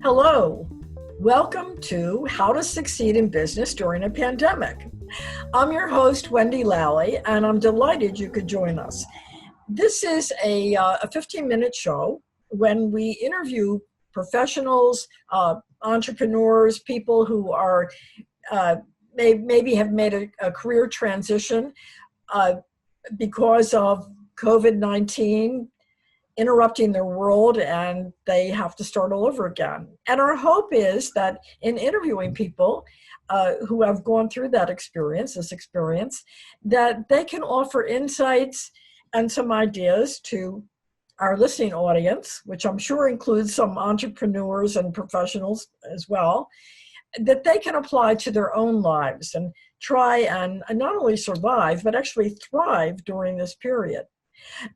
Hello, welcome to How to Succeed in Business During a Pandemic. I'm your host, Wendy Lally, and I'm delighted you could join us. This is a 15-minute show when we interview professionals, entrepreneurs, people who are maybe have made a career transition because of COVID-19 interrupting their world, and they have to start all over again. And our hope is that in interviewing people who have gone through this experience, that they can offer insights and some ideas to our listening audience, which I'm sure includes some entrepreneurs and professionals as well, that they can apply to their own lives and try and not only survive, but actually thrive during this period.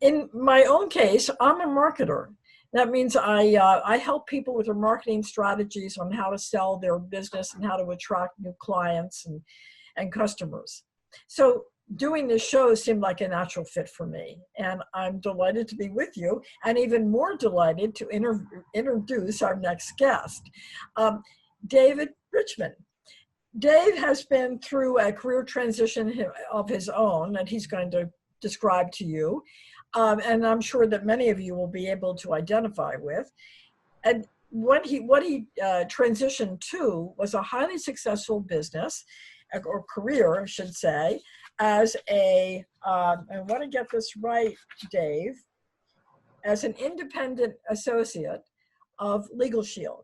In my own case, I'm a marketer. That means I help people with their marketing strategies on how to sell their business and how to attract new clients and customers. So doing this show seemed like a natural fit for me, and I'm delighted to be with you, and even more delighted to introduce our next guest, David Richmond. Dave has been through a career transition of his own that he's going to describe to you, and I'm sure that many of you will be able to identify with. And what he transitioned to was a highly successful business or career, I should say, as I want to get this right, Dave, as an independent associate of LegalShield,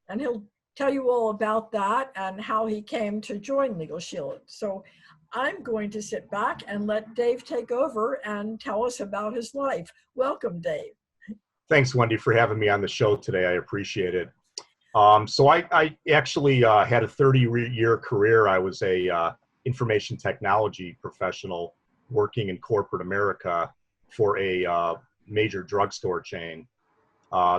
and he'll tell you all about that and how he came to join LegalShield. So I'm going to sit back and let Dave take over and tell us about his life. Welcome, Dave. Thanks, Wendy, for having me on the show today. I appreciate it. So I actually had a 30-year career. I was a information technology professional working in corporate America for a major drugstore chain.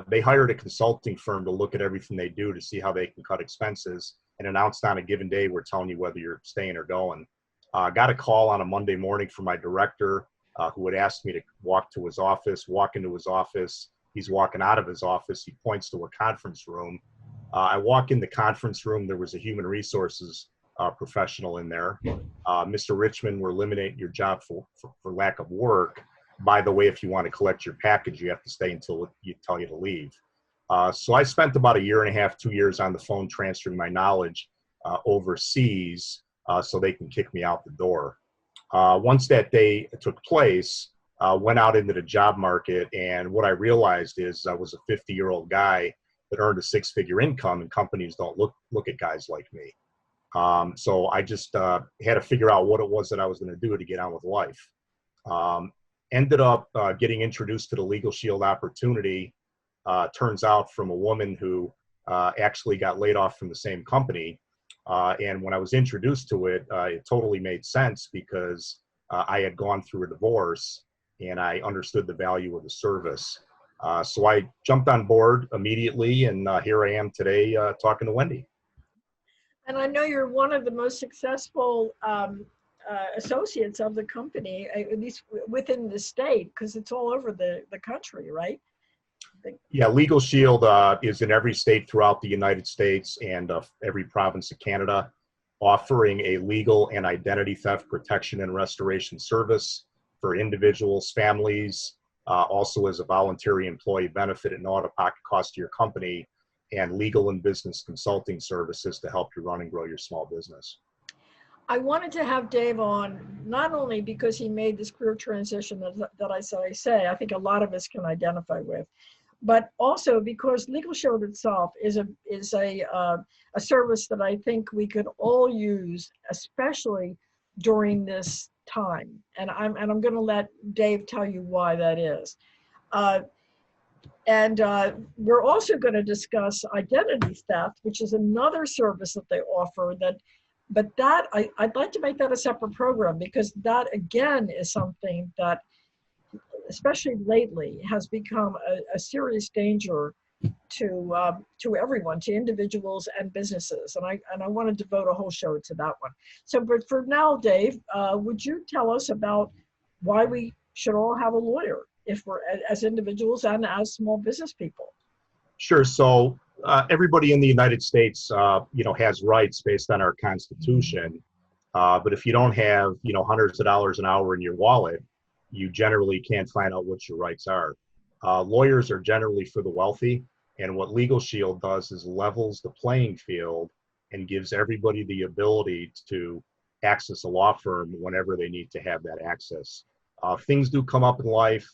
They hired a consulting firm to look at everything they do to see how they can cut expenses, and announced on a given day, we're telling you whether you're staying or going. Got a call on a Monday morning from my director who had asked me to walk into his office. He's walking out of his office. He points to a conference room. I walk in the conference room. There was a human resources professional in there. Mr. Richmond, we're eliminating your job for lack of work. By the way, if you want to collect your package, you have to stay until you tell you to leave. So I spent about 1.5 years, 2 years on the phone transferring my knowledge overseas so they can kick me out the door. Once that day took place, went out into the job market, and what I realized is I was a 50-year-old guy that earned a 6-figure income, and companies don't look at guys like me. So I just had to figure out what it was that I was going to do to get on with life. Ended up getting introduced to the LegalShield opportunity, turns out from a woman who actually got laid off from the same company. And when I was introduced to it, it totally made sense because I had gone through a divorce and I understood the value of the service. So I jumped on board immediately, and here I am today talking to Wendy. And I know you're one of the most successful associates of the company, at least within the state, because it's all over the country, right? Yeah, LegalShield is in every state throughout the United States and every province of Canada, offering a legal and identity theft protection and restoration service for individuals, families, also as a voluntary employee benefit and out-of-pocket cost to your company, and legal and business consulting services to help you run and grow your small business. I wanted to have Dave on, not only because he made this career transition that I say, I think a lot of us can identify with, but also because LegalShield itself is a service that I think we could all use, especially during this time. And I'm going to let Dave tell you why that is. And we're also going to discuss identity theft, which is another service that they offer but I'd like to make that a separate program, because that again is something that, especially lately, has become a serious danger to everyone, to individuals and businesses. And I want to devote a whole show to that one. So, but for now, Dave, would you tell us about why we should all have a lawyer if we're as individuals and as small business people? Sure. So everybody in the United States, has rights based on our Constitution. But if you don't have, hundreds of dollars an hour in your wallet, you generally can't find out what your rights are. Lawyers are generally for the wealthy, and what LegalShield does is levels the playing field and gives everybody the ability to access a law firm whenever they need to have that access. Things do come up in life.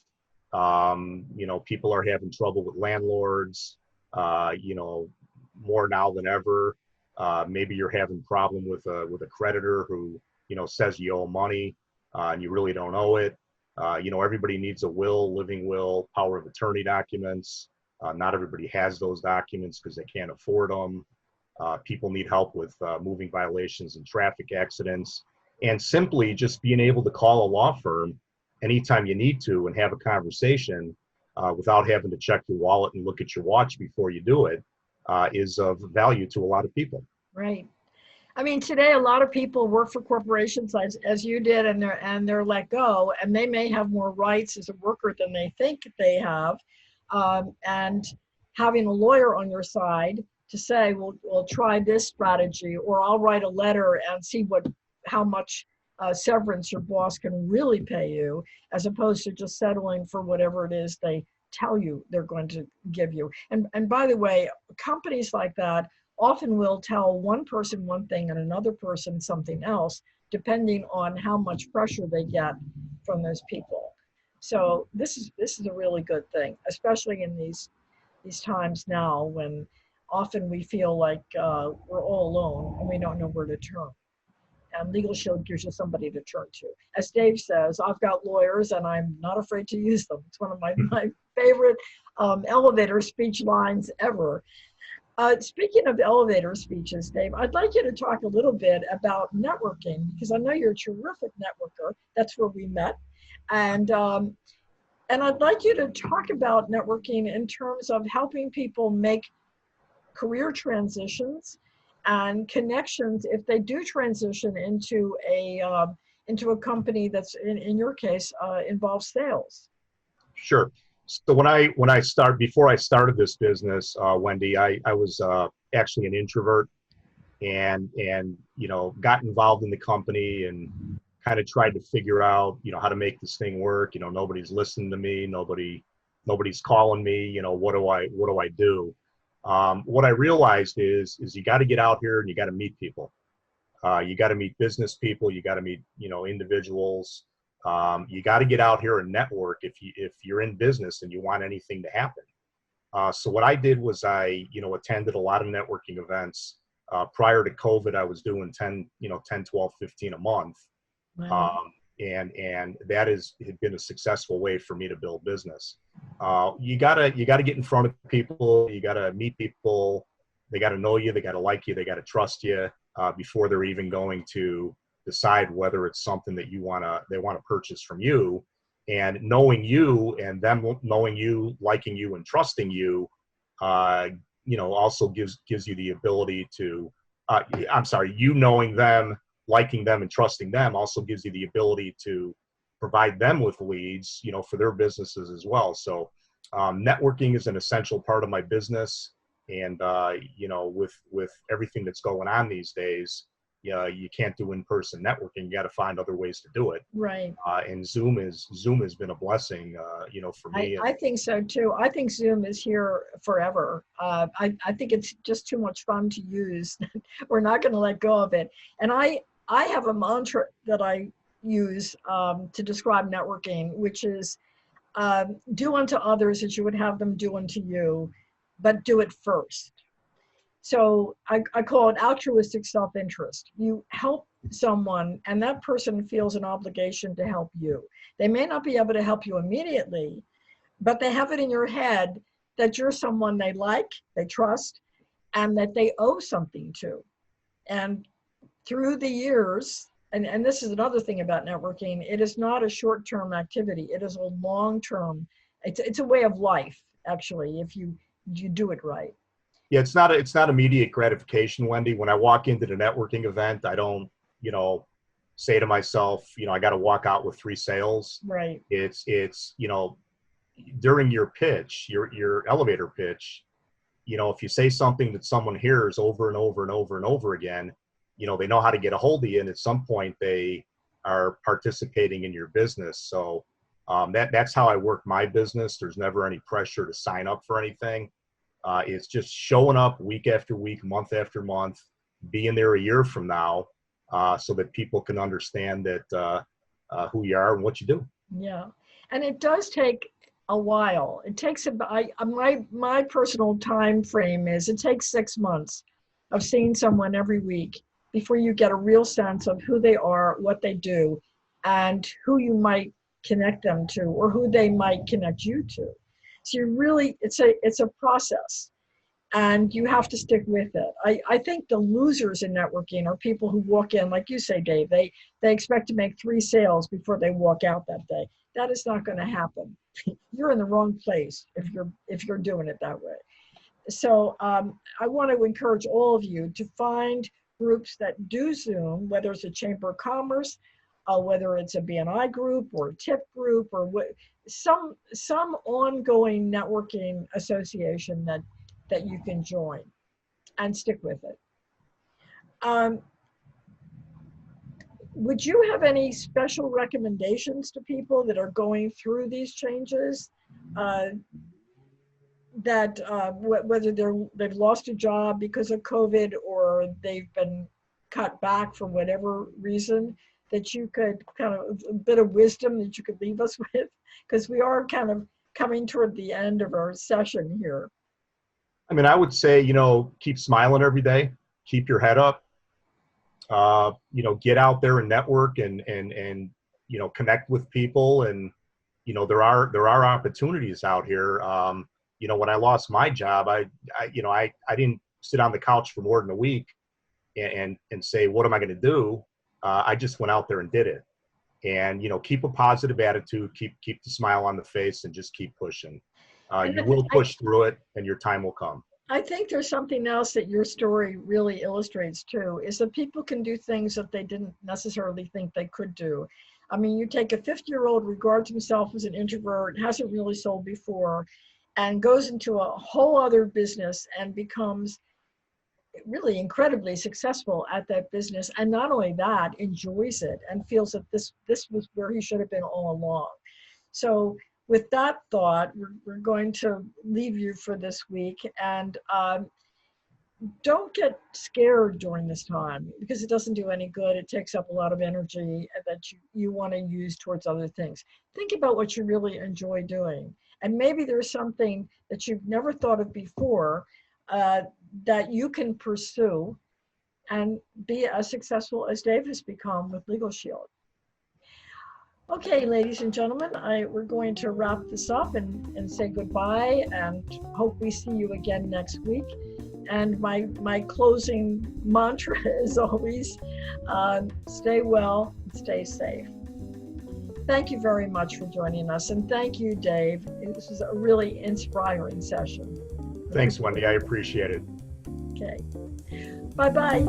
People are having trouble with landlords, more now than ever. Maybe you're having a problem with a creditor who, says you owe money, and you really don't owe it. Everybody needs a will, living will, power of attorney documents. Not everybody has those documents because they can't afford them. People need help with moving violations and traffic accidents. And simply just being able to call a law firm anytime you need to and have a conversation without having to check your wallet and look at your watch before you do it is of value to a lot of people. Right. I mean, today a lot of people work for corporations as you did, and they're let go, and they may have more rights as a worker than they think they have. And having a lawyer on your side to say, we'll try this strategy, or I'll write a letter and see how much severance your boss can really pay you, as opposed to just settling for whatever it is they tell you they're going to give you. And by the way, companies like that often will tell one person one thing and another person something else, depending on how much pressure they get from those people. So this is a really good thing, especially in these times now when often we feel like we're all alone and we don't know where to turn. And LegalShield gives you somebody to turn to. As Dave says, I've got lawyers and I'm not afraid to use them. It's one of my favorite elevator speech lines ever. Speaking of elevator speeches, Dave, I'd like you to talk a little bit about networking, because I know you're a terrific networker. That's where we met. And I'd like you to talk about networking in terms of helping people make career transitions and connections if they do transition into a company that's in your case involves sales. Sure. So before I started this business, Wendy, I was actually an introvert, and got involved in the company and kind of tried to figure out how to make this thing work. Nobody's listening to me. Nobody's calling me. What do I do? What I realized is you got to get out here and you got to meet people. You got to meet business people. You got to meet individuals. You got to get out here and network if you're in business and you want anything to happen. So what I did was I attended a lot of networking events. Prior to COVID, I was doing 10, 12, 15 a month. Wow. And that had been a successful way for me to build business. You gotta get in front of people. You gotta meet people. They gotta know you. They gotta like you. They gotta trust you before they're even going to decide whether it's something that they want to purchase from you. And knowing you and them knowing you, liking you, and trusting you, also gives you the ability to. You knowing them, liking them, and trusting them also gives you the ability to provide them with leads, for their businesses as well. So networking is an essential part of my business. And, with everything that's going on these days, you can't do in-person networking. You got to find other ways to do it. Right. And Zoom has been a blessing, for me. I think so too. I think Zoom is here forever. I think it's just too much fun to use. We're not going to let go of it. And I have a mantra that I use to describe networking, which is do unto others as you would have them do unto you, but do it first. So I call it altruistic self-interest. You help someone and that person feels an obligation to help you. They may not be able to help you immediately, but they have it in your head that you're someone they like, they trust, and that they owe something to. And through the years, and this is another thing about networking, it is not a short-term activity. It is a long-term, it's a way of life, actually, if you do it right. Yeah, it's not immediate gratification, Wendy. When I walk into the networking event, I don't, say to myself, I got to walk out with 3 sales. Right. It's during your pitch, your elevator pitch, if you say something that someone hears over and over and over and over again, they know how to get a hold of you, and at some point they are participating in your business. So that's how I work my business. There's never any pressure to sign up for anything. It's just showing up week after week, month after month, being there a year from now, so that people can understand that who you are and what you do. Yeah, and it does take a while. It takes about my personal time frame is it takes 6 months of seeing someone every week before you get a real sense of who they are, what they do, and who you might connect them to, or who they might connect you to. So it's a process, and you have to stick with it. I think the losers in networking are people who walk in, like you say, Dave, they expect to make 3 sales before they walk out that day. That is not going to happen. You're in the wrong place if you're doing it that way. So I want to encourage all of you to find groups that do Zoom, whether it's a Chamber of Commerce, whether it's a BNI group or a TIP group, or some ongoing networking association that you can join and stick with it. Would you have any special recommendations to people that are going through these changes, whether they've lost a job because of COVID or they've been cut back for whatever reason, that you could kind of a bit of wisdom that you could leave us with? Because we are kind of coming toward the end of our session here. I mean, I would say, keep smiling every day, keep your head up, get out there and network and connect with people. And, there are opportunities out here. When I lost my job, I didn't sit on the couch for more than a week and say, what am I going to do? I just went out there and did it. And, keep a positive attitude, keep the smile on the face, and just keep pushing. You will push through it, and your time will come. I think there's something else that your story really illustrates too, is that people can do things that they didn't necessarily think they could do. I mean, you take a 50-year-old, regards himself as an introvert, hasn't really sold before, and goes into a whole other business and becomes really incredibly successful at that business. And not only that, enjoys it and feels that this was where he should have been all along. So with that thought, we're going to leave you for this week, and don't get scared during this time, because it doesn't do any good. It takes up a lot of energy that you want to use towards other things. Think about what you really enjoy doing, and maybe there's something that you've never thought of before that you can pursue and be as successful as Dave has become with LegalShield. Okay, ladies and gentlemen, we're going to wrap this up and say goodbye, and hope we see you again next week. And my closing mantra is always, stay well and stay safe. Thank you very much for joining us, and thank you, Dave. This was a really inspiring session. Thanks, Wendy. I appreciate it. Okay. Bye-bye.